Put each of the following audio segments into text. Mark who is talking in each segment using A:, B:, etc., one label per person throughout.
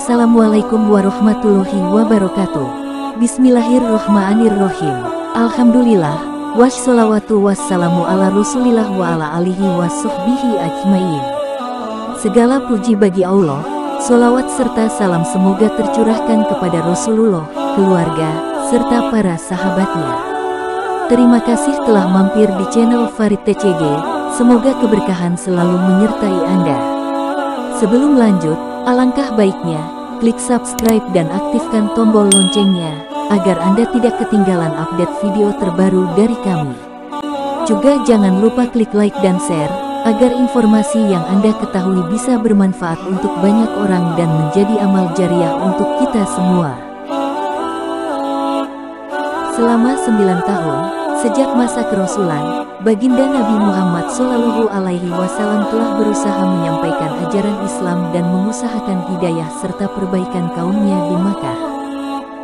A: Assalamualaikum warahmatullahi wabarakatuh. Bismillahirrohmanirrohim. Alhamdulillah, wassalawatu wassalamu ala rasulillah wa ala alihi wassuhbihi ajmain. Segala puji bagi Allah, sholawat serta salam semoga tercurahkan kepada Rasulullah, keluarga, serta para sahabatnya. Terima kasih telah mampir di channel Farid TCG, semoga keberkahan selalu menyertai Anda. Sebelum lanjut, alangkah baiknya, klik subscribe dan aktifkan tombol loncengnya, agar Anda tidak ketinggalan update video terbaru dari kami. Juga jangan lupa klik like dan share, agar informasi yang Anda ketahui bisa bermanfaat untuk banyak orang dan menjadi amal jariah untuk kita semua. Selama 9 tahun, sejak masa kerasulan, Baginda Nabi Muhammad SAW telah berusaha menyampaikan ajaran Islam dan mengusahakan hidayah serta perbaikan kaumnya di Makkah.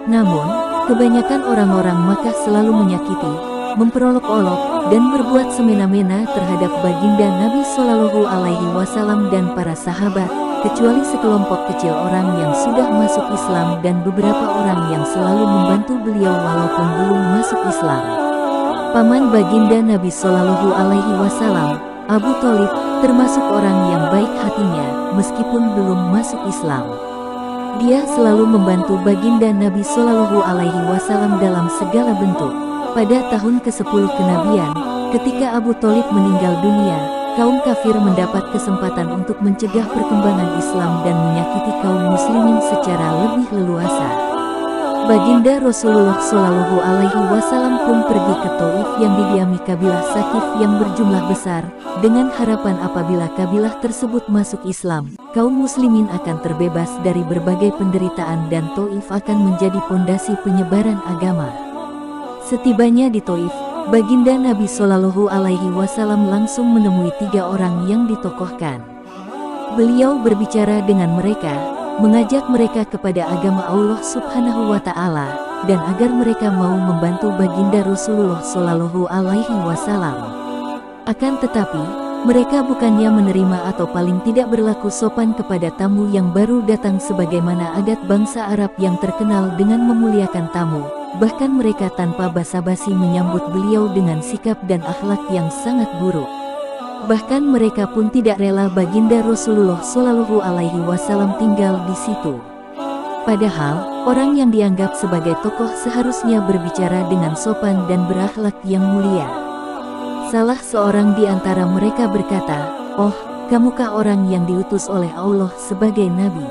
A: Namun, kebanyakan orang-orang Makkah selalu menyakiti, memperolok-olok, dan berbuat semena-mena terhadap Baginda Nabi SAW dan para sahabat, kecuali sekelompok kecil orang yang sudah masuk Islam dan beberapa orang yang selalu membantu beliau walaupun belum masuk Islam. Paman Baginda Nabi SAW, Abu Thalib, termasuk orang yang baik hatinya, meskipun belum masuk Islam. Dia selalu membantu Baginda Nabi SAW dalam segala bentuk. Pada tahun ke-10 kenabian, ketika Abu Thalib meninggal dunia, kaum kafir mendapat kesempatan untuk mencegah perkembangan Islam dan menyakiti kaum muslimin secara lebih leluasa. Baginda Rasulullah SAW pun pergi ke Taif yang didiami kabilah Sakif yang berjumlah besar, dengan harapan apabila kabilah tersebut masuk Islam, kaum muslimin akan terbebas dari berbagai penderitaan dan Taif akan menjadi pondasi penyebaran agama. Setibanya di Taif, Baginda Nabi SAW langsung menemui 3 orang yang ditokohkan. Beliau berbicara dengan mereka, mengajak mereka kepada agama Allah Subhanahu wa Ta'ala, dan agar mereka mau membantu Baginda Rasulullah SAW. Akan tetapi, mereka bukannya menerima atau paling tidak berlaku sopan kepada tamu yang baru datang sebagaimana adat bangsa Arab yang terkenal dengan memuliakan tamu. Bahkan mereka tanpa basa-basi menyambut beliau dengan sikap dan akhlak yang sangat buruk. Bahkan mereka pun tidak rela Baginda Rasulullah SAW tinggal di situ. Padahal, orang yang dianggap sebagai tokoh seharusnya berbicara dengan sopan dan berakhlak yang mulia. Salah seorang di antara mereka berkata, "Oh, kamukah orang yang diutus oleh Allah sebagai nabi?"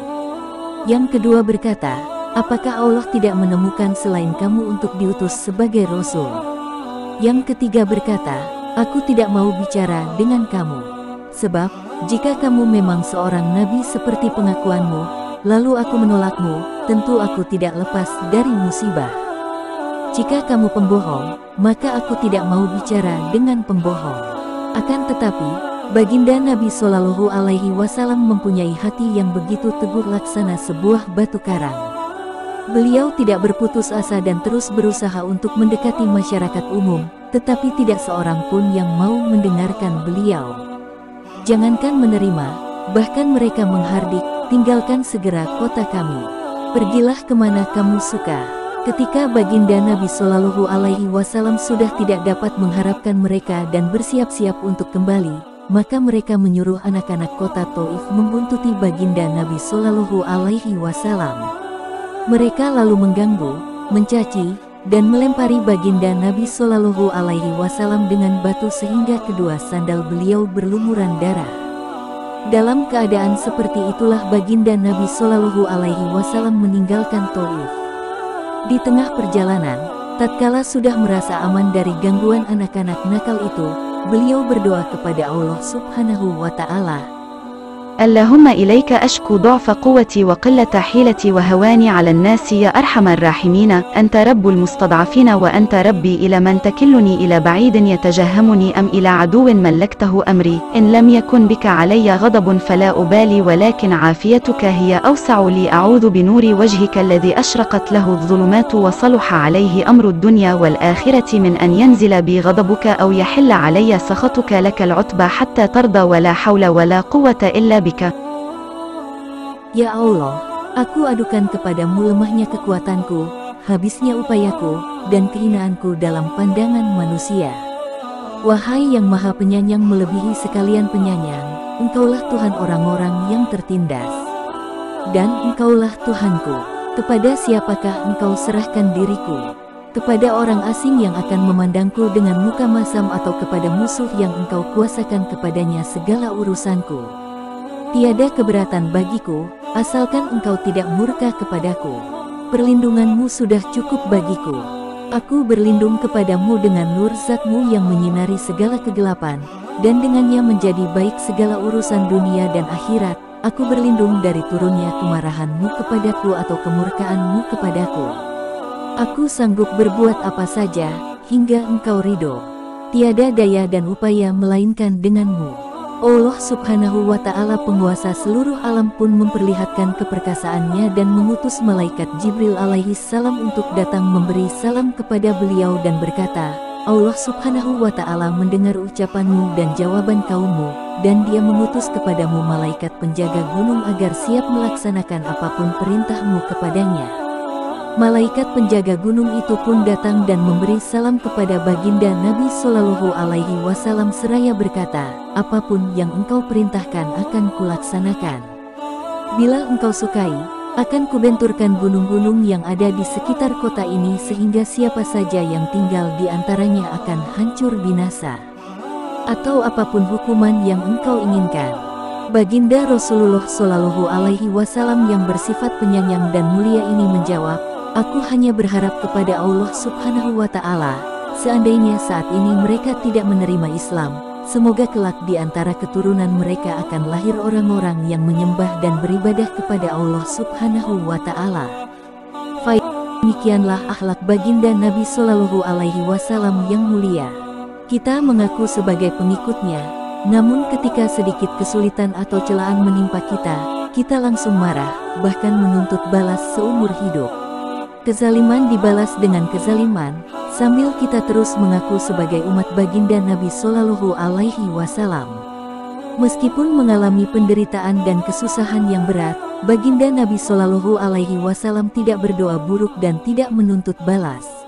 A: Yang kedua berkata, "Apakah Allah tidak menemukan selain kamu untuk diutus sebagai rasul?" Yang ketiga berkata, "Aku tidak mau bicara dengan kamu. Sebab, jika kamu memang seorang nabi seperti pengakuanmu, lalu aku menolakmu, tentu aku tidak lepas dari musibah. Jika kamu pembohong, maka aku tidak mau bicara dengan pembohong." Akan tetapi, Baginda Nabi SAW mempunyai hati yang begitu teguh laksana sebuah batu karang. Beliau tidak berputus asa dan terus berusaha untuk mendekati masyarakat umum, tetapi tidak seorang pun yang mau mendengarkan beliau. Jangankan menerima, bahkan mereka menghardik, "Tinggalkan segera kota kami. Pergilah kemana kamu suka." Ketika Baginda Nabi SAW sudah tidak dapat mengharapkan mereka dan bersiap-siap untuk kembali, maka mereka menyuruh anak-anak kota Taif membuntuti Baginda Nabi SAW. Mereka lalu mengganggu, mencaci, dan melempari Baginda Nabi SAW dengan batu sehingga kedua sandal beliau berlumuran darah. Dalam keadaan seperti itulah Baginda Nabi SAW meninggalkan Taif. Di tengah perjalanan, tatkala sudah merasa aman dari gangguan anak-anak nakal itu, beliau berdoa kepada Allah Subhanahu wa Ta'ala,
B: اللهم إليك أشكو ضعف قوتي وقلة حيلتي وهواني على الناس يا أرحم الراحمين أنت رب المستضعفين وأنت ربي إلى من تكلني إلى بعيد يتجهمني أم إلى عدو ملكته أمري إن لم يكن بك علي غضب فلا أبالي ولكن عافيتك هي أوسع لي أعوذ بنور وجهك الذي أشرقت له الظلمات وصلح عليه أمر الدنيا والآخرة من أن ينزل بي غضبك أو يحل علي سخطك لك العتبى حتى ترضى ولا حول ولا قوة إلا بك.
A: Ya Allah, Aku adukan kepadamu lemahnya kekuatanku, habisnya upayaku, dan kehinaanku dalam pandangan manusia. Wahai yang maha penyayang melebihi sekalian penyayang, Engkaulah Tuhan orang-orang yang tertindas. Dan Engkaulah Tuhanku. Kepada siapakah Engkau serahkan diriku? Kepada orang asing yang akan memandangku dengan muka masam atau kepada musuh yang Engkau kuasakan kepadanya segala urusanku? Tiada keberatan bagiku, asalkan Engkau tidak murka kepadaku. Perlindunganmu sudah cukup bagiku. Aku berlindung kepadamu dengan nur Zat-Mu yang menyinari segala kegelapan, dan dengannya menjadi baik segala urusan dunia dan akhirat. Aku berlindung dari turunnya kemarahan-Mu kepadaku atau kemurkaan-Mu kepadaku. Aku sanggup berbuat apa saja, hingga Engkau ridho. Tiada daya dan upaya melainkan dengan-Mu. Allah Subhanahu wa Ta'ala penguasa seluruh alam pun memperlihatkan keperkasaannya dan mengutus malaikat Jibril alaihi salam untuk datang memberi salam kepada beliau dan berkata, Allah Subhanahu wa Ta'ala mendengar ucapanmu dan jawaban kaummu, dan dia mengutus kepadamu malaikat penjaga gunung agar siap melaksanakan apapun perintahmu kepadanya. Malaikat penjaga gunung itu pun datang dan memberi salam kepada baginda Nabi Shallallahu Alaihi Wasallam seraya berkata, apapun yang engkau perintahkan akan kulaksanakan. Bila engkau sukai, akan kubenturkan gunung-gunung yang ada di sekitar kota ini sehingga siapa saja yang tinggal di antaranya akan hancur binasa. Atau apapun hukuman yang engkau inginkan. Baginda Rasulullah Shallallahu Alaihi Wasallam yang bersifat penyayang dan mulia ini menjawab, aku hanya berharap kepada Allah Subhanahu wa Ta'ala, seandainya saat ini mereka tidak menerima Islam, semoga kelak di antara keturunan mereka akan lahir orang-orang yang menyembah dan beribadah kepada Allah Subhanahu wa Ta'ala. Demikianlah akhlak baginda Nabi Shallallahu Alaihi Wasallam yang mulia. Kita mengaku sebagai pengikutnya, namun ketika sedikit kesulitan atau celaan menimpa kita langsung marah, bahkan menuntut balas seumur hidup. Kezaliman dibalas dengan kezaliman, sambil kita terus mengaku sebagai umat baginda Nabi Shallallahu Alaihi Wasallam. Meskipun mengalami penderitaan dan kesusahan yang berat, baginda Nabi Shallallahu Alaihi Wasallam tidak berdoa buruk dan tidak menuntut balas.